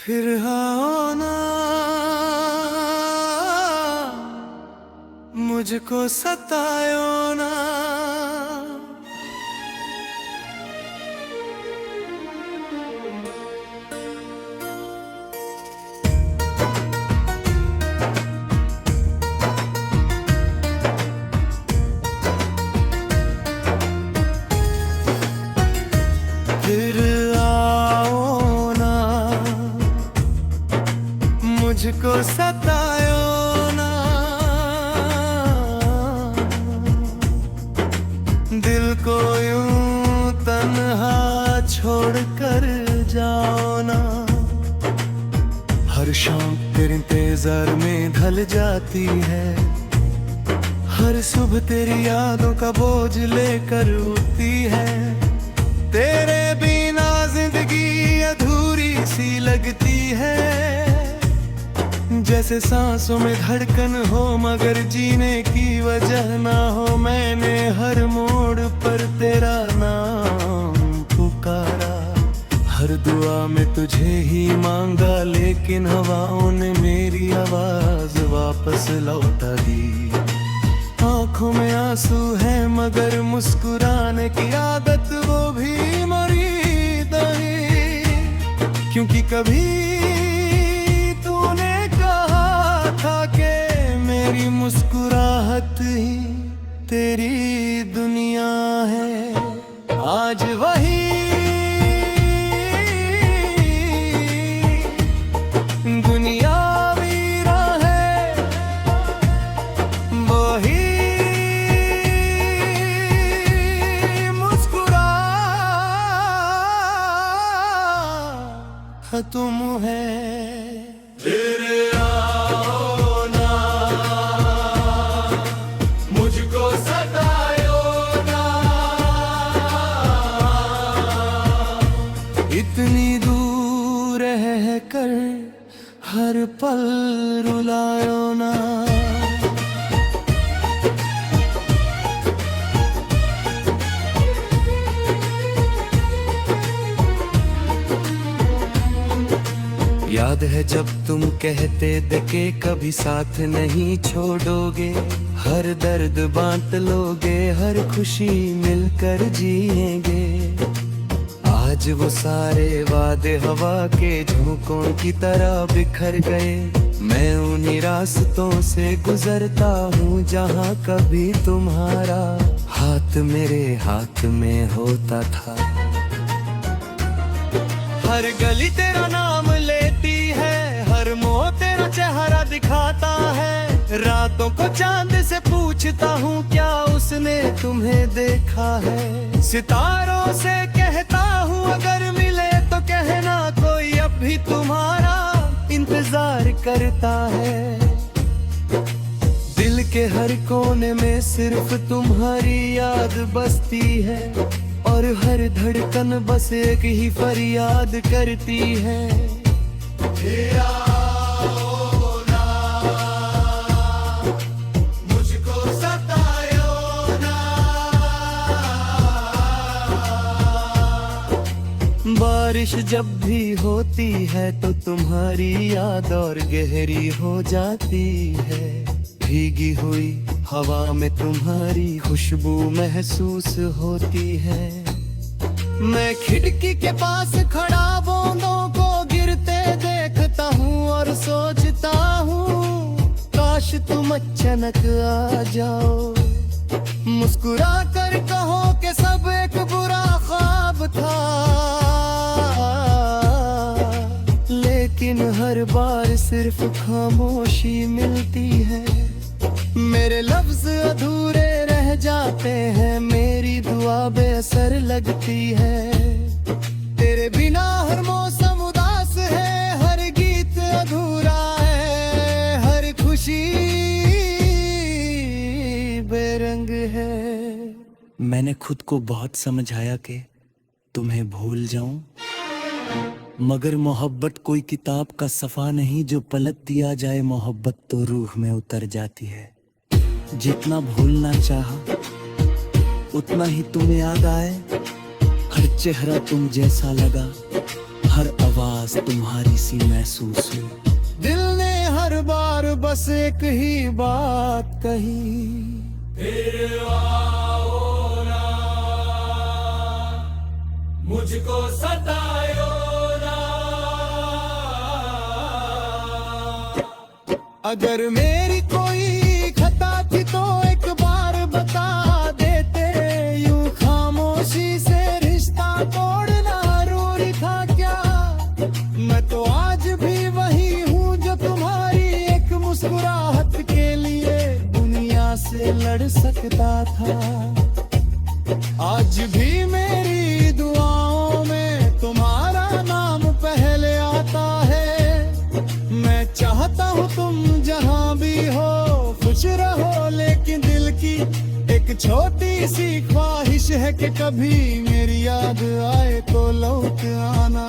फिर आओ ना, मुझको सतायो ना। फिर आओ ना, मुझको सतायो ना। दिल को यूं तन्हा छोड़ कर जाओ ना। हर शाम तेरे इंतजार में ढल जाती है, हर सुबह तेरी यादों का बोझ लेकर उठती है। तेरे बिना जिंदगी अधूरी सी लगती है, जैसे सांसों में धड़कन हो मगर जीने की वजह ना हो। मैंने हर मोड़ पर तेरा नाम पुकारा, हर दुआ में तुझे ही मांगा, लेकिन हवाओं ने मेरी आवाज वापस लौटा दी। आंखों में आंसू है मगर मुस्कुराने की आदत वो भी मरी नहीं। क्योंकि कभी तूने कहा था कि मेरी मुस्कुराहट ही तेरी दुनिया है। आज वही दुनिया वीरा है, वही तुम है। फिर आओ ना, मुझको सतायो ना। इतनी दूर रह कर हर पल रुलायो ना। याद है जब तुम कहते थे कि कभी साथ नहीं छोड़ोगे, हर दर्द बांट लोगे, हर खुशी मिलकर जिएंगे। आज वो सारे वादे हवा के झोंकों की तरह बिखर गए। मैं उन्हीं रास्तों से गुजरता हूँ जहाँ कभी तुम्हारा हाथ मेरे हाथ में होता था। हर गली तेरा नाम लेती है, हर मोह तेरा चेहरा दिखाता है। रातों को चांद से पूछता हूँ क्या उसने तुम्हें देखा है। सितारों से कहता हूँ अगर मिले तो कहना कोई अब भी तुम्हारा इंतजार करता है। दिल के हर कोने में सिर्फ तुम्हारी याद बसती है, और हर धड़कन बस एक ही फरियाद करती है। आओ ना, मुझको सतायो ना। बारिश जब भी होती है तो तुम्हारी याद और गहरी हो जाती है। भीगी हुई हवा में तुम्हारी खुशबू महसूस होती है। मैं खिड़की के पास खड़ा बूंदों को गिरते देखता हूँ और सोचता हूँ काश तुम अचानक आ जाओ। मुस्कुरा कर कहो कि सब एक बुरा ख्वाब था, लेकिन हर बार सिर्फ खामोशी मिलती है। मेरे लफ्ज अधूरे रह जाते हैं, मेरी दुआ बेअसर लगती है। तेरे बिना हर मौसम उदास है, हर गीत अधूरा है, हर खुशी बेरंग है। मैंने खुद को बहुत समझाया कि तुम्हें भूल जाऊं, मगर मोहब्बत कोई किताब का सफ़ा नहीं जो पलट दिया जाए। मोहब्बत तो रूह में उतर जाती है। जितना भूलना चाहा उतना ही तुम्हें याद आए। हर चेहरा तुम जैसा लगा, हर आवाज बस तुम्हारी सी महसूस हुई। दिल ने हर बार बस एक ही बात कही, फिर आओ ना, मुझको सतायो ना। अगर मेरी कोई खता थी तो एक बार बता देते, यूं खामोशी से रिश्ता तोड़ना जरूरी था क्या? मैं तो आज भी वही हूँ जो तुम्हारी एक मुस्कुराहट के लिए दुनिया से लड़ सकता था। आज भी मेरी दुआओं में तुम्हारा नाम पहले आता है। मैं चाहता हूँ तुम जहाँ भी हो खुश रहो, लेकिन दिल की एक छोटी सी ख्वाहिश है कि कभी मेरी याद आए तो लौट आना।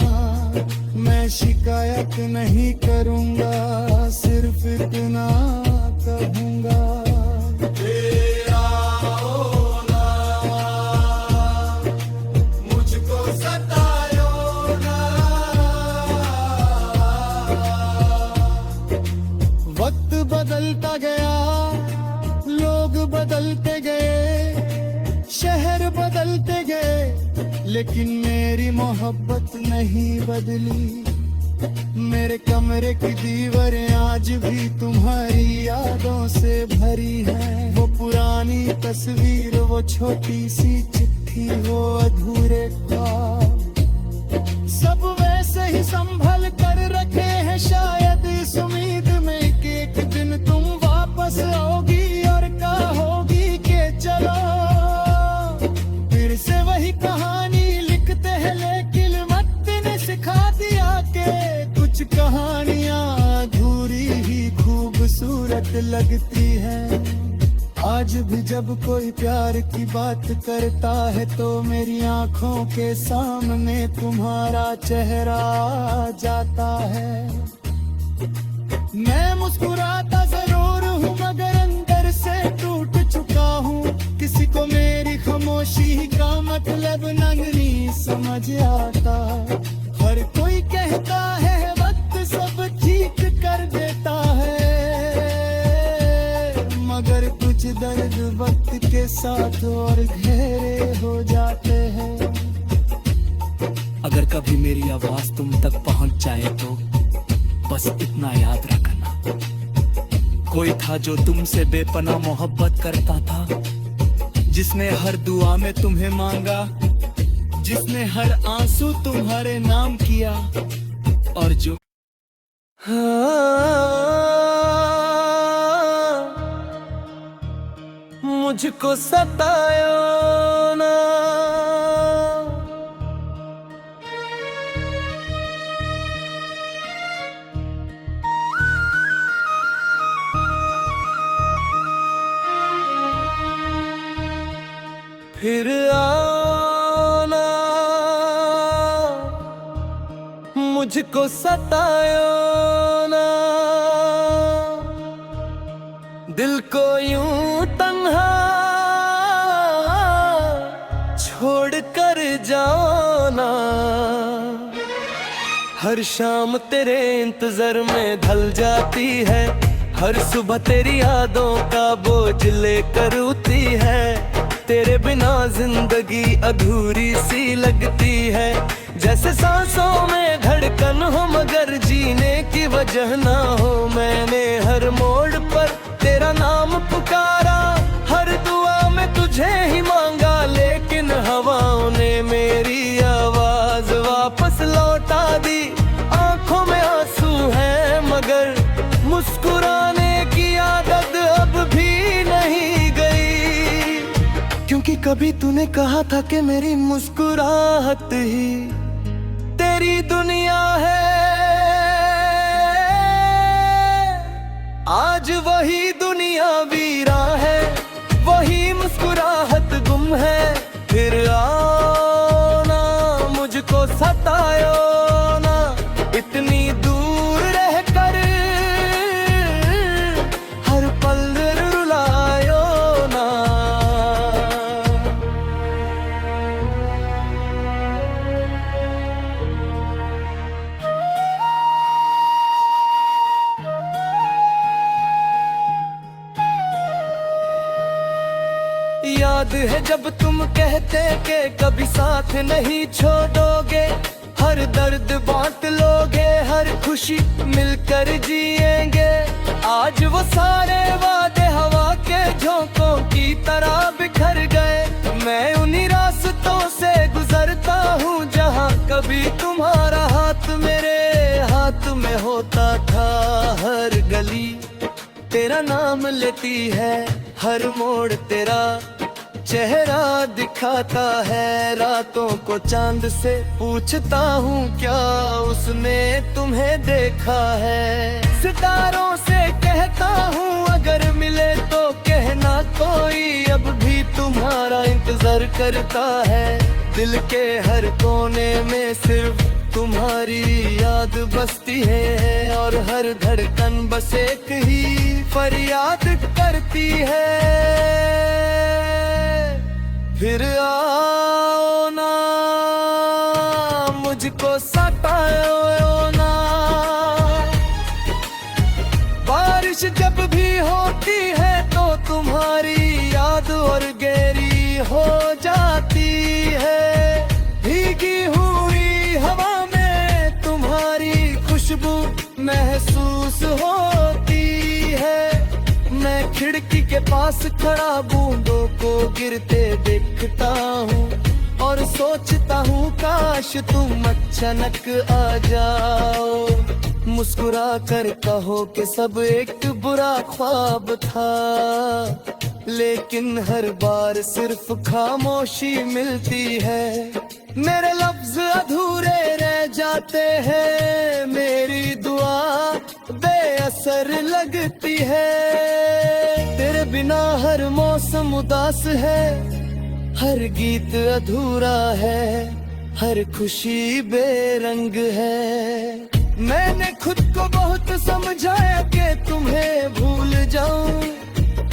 मैं शिकायत नहीं करूँगा, सिर्फ इतना कहूँगा, फिर आओ ना, मुझको सतायो ना। वक्त बदलता गया, लोग बदलते गए, शहर बदलते गए, लेकिन मेरी मोहब्बत नहीं बदली। मेरे कमरे की दीवारें आज भी तुम्हारी यादों से भरी हैं। वो पुरानी तस्वीर, वो छोटी सी चिट्ठी, वो अधूरे ख्वाब, सब वैसे ही संभल कर रखे हैं। शायद इस उम्मीद में कि एक दिन तुम वापस आओगी और कहोगी कि चलो फिर से वही कहानी लिखते हैं। लेकिन वक्त ने सिखा दिया कि कुछ कहानियां अधूरी ही खूबसूरत लगती हैं। आज भी जब कोई प्यार की बात करता है तो मेरी आंखों के सामने तुम्हारा चेहरा आ जाता है। मैं मुस्कुराता जरूर हूँ मगर अंदर से टूट चुका हूँ। किसी को मेरी खामोशी का मतलब नहीं समझ आता। हर कोई कहता है वक्त सब ठीक कर देता है, मगर कुछ दर्द वक्त के साथ और गहरे हो जाते हैं। अगर कभी मेरी आवाज तुम तक पहुंच जाए तो बस इतना याद रखना, कोई था जो तुमसे बेपनाह मोहब्बत करता था, जिसने हर दुआ में तुम्हें मांगा, जिसने हर आंसू तुम्हारे नाम किया, और जो मुझको सतायो ना। फिर आना, मुझको सतायो ना। दिल को यूं तन्हा छोड़ कर जाओ ना। हर शाम तेरे इंतजार में ढल जाती है, हर सुबह तेरी यादों का बोझ लेकर उठी है। तेरे बिना जिंदगी अधूरी सी लगती है, जैसे सांसों में धड़कन हो मगर जीने की वजह ना हो। मैंने हर मोड़ पर तेरा नाम पुकारा, हर दुआ में तुझे ही मांगा, लेकिन हवाओं ने मेरी आवाज वापस लौटा दी। आंखों में आंसू है मगर मुस्कुराने की आदत अब भी नहीं गई, क्योंकि कभी तूने कहा था कि मेरी मुस्कुराहट ही तेरी दुनिया है। आज वही दुनिया वीरा है, वही मुस्कुराहट गुम है। फिर आओ ना, मुझको सतायो ना, इतनी दूर रहकर हर पल रुलायो ना। याद है जब तुम कहते कि कभी साथ नहीं छोड़ोगे, हर दर्द बांट लोगे, हर खुशी मिलकर जिएंगे। आज वो सारे वादे हवा के झोंकों की तरह बिखर गए। मैं उन्हीं रास्तों से गुजरता हूँ जहाँ कभी तुम्हारा हाथ मेरे हाथ में होता था। हर गली तेरा नाम लेती है, हर मोड़ तेरा चेहरा दिखाता है। रातों को चांद से पूछता हूँ क्या उसने तुम्हें देखा है। सितारों से कहता हूँ अगर मिले तो कहना कोई अब भी तुम्हारा इंतजार करता है। दिल के हर कोने में सिर्फ तुम्हारी याद बसती है और हर धड़कन बस एक ही फरियाद करती है। फिर आओ ना, मुझको सताओ ना। बारिश जब भी होती है तो तुम्हारी याद और गहरी हो जाती है। भीगी हुई हवा में तुम्हारी खुशबू महसूस होती है। मैं खिड़की के पास खड़ा बूंदों को गिरते देखता हूँ और सोचता हूँ काश तुम अचानक आ जाओ। मुस्कुरा कर कहो कि सब एक बुरा ख्वाब था, लेकिन हर बार सिर्फ खामोशी मिलती है। मेरे लफ्ज अधूरे रह जाते हैं, मेरी दुआ बेअसर लगती है। तेरे बिना हर मौसम उदास है, हर गीत अधूरा है, हर खुशी बेरंग है। मैंने खुद को बहुत समझाया कि तुम्हें भूल जाऊं,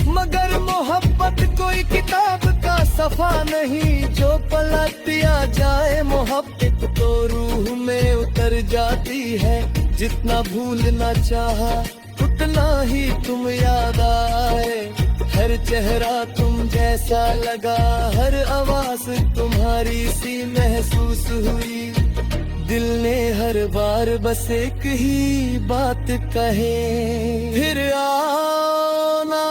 मगर मोहब्बत कोई किताब का सफा नहीं जो पलट दिया जाए। मोहब्बत तो रूह में उतर जाती है, जितना भूलना चाहा उतना ही तुम याद आए। हर चेहरा तुम जैसा लगा, हर आवाज तुम्हारी सी महसूस हुई। दिल ने हर बार बस एक ही बात कहे, फिर आओ ना,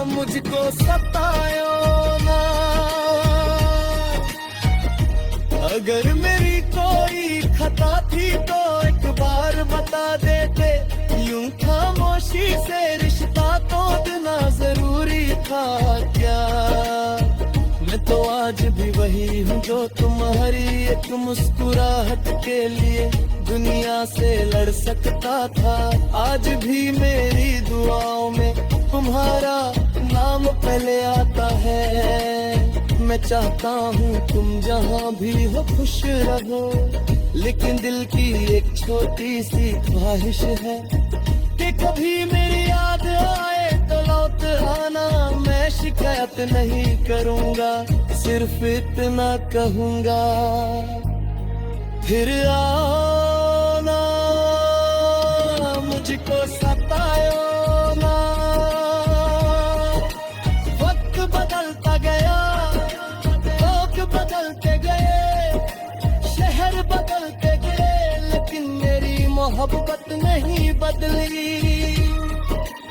मुझको सताओ ना। अगर मेरी कोई खता थी तो एक बार बता देते, यूं खामोशी से रिश्ता तोड़ना जरूरी था क्या। मैं तो आज भी वही हूँ जो तुम्हारी एक मुस्कुराहट के लिए दुनिया से लड़ सकता था। आज भी मेरी दुआओं में तुम्हारा नाम पहले आता है। मैं चाहता हूँ तुम जहाँ भी हो खुश रहो, लेकिन दिल की एक छोटी सी ख्वाहिश है कि कभी मेरी याद आए तो लौट आना। मैं शिकायत नहीं करूँगा, सिर्फ इतना कहूँगा, फिर आओ ना, मुझको सताओ ना। वक्त बदलता गया, लोग बदलते गए, शहर बदलते गए, लेकिन मेरी मोहब्बत नहीं बदली।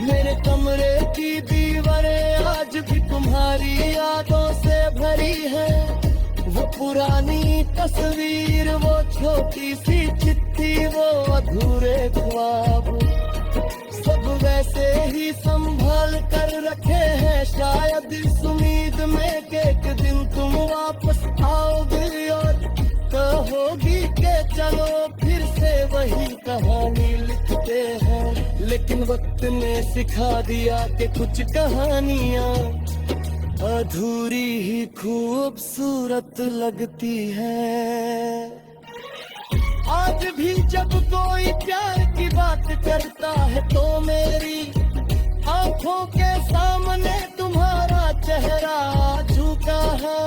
मेरे कमरे की दीवारें आज भी तुम्हारी यादों से भरी है। वो पुरानी तस्वीर, वो छोटी सी चिट्ठी, वो अधूरे ख्वाब, सब वैसे ही संभाल कर रखे हैं। शायद इस उम्मीद में कि एक दिन तुम वापस आओगी और कहोगी कि चलो फिर से वही कहानी लिखते हैं। लेकिन वक्त ने सिखा दिया कि कुछ कहानियाँ अधूरी ही खूबसूरत लगती है। आज भी जब कोई प्यार की बात करता है तो मेरी आंखों के सामने तुम्हारा चेहरा झुका है।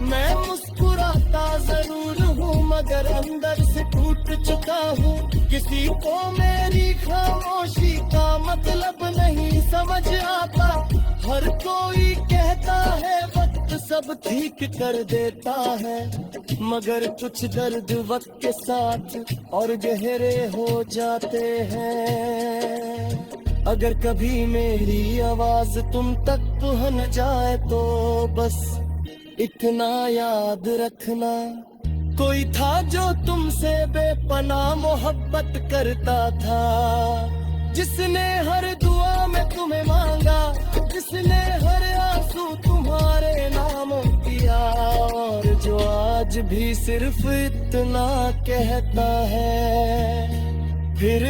मैं मुस्कुराता जरूर हूँ मगर अंदर से टूट चुका हूँ। किसी को मेरी खामोशी का मतलब नहीं समझ आता। हर कोई कहता है वक्त सब ठीक कर देता है, मगर कुछ दर्द वक्त के साथ और गहरे हो जाते हैं। अगर कभी मेरी आवाज तुम तक पहुंच जाए तो बस इतना याद रखना, कोई था जो तुमसे बेपनाह मोहब्बत करता था, जिसने हर दुआ में तुम्हें मांगा, जिसने हर आंसू तुम्हारे नाम किया, और जो आज भी सिर्फ इतना कहता है, फिर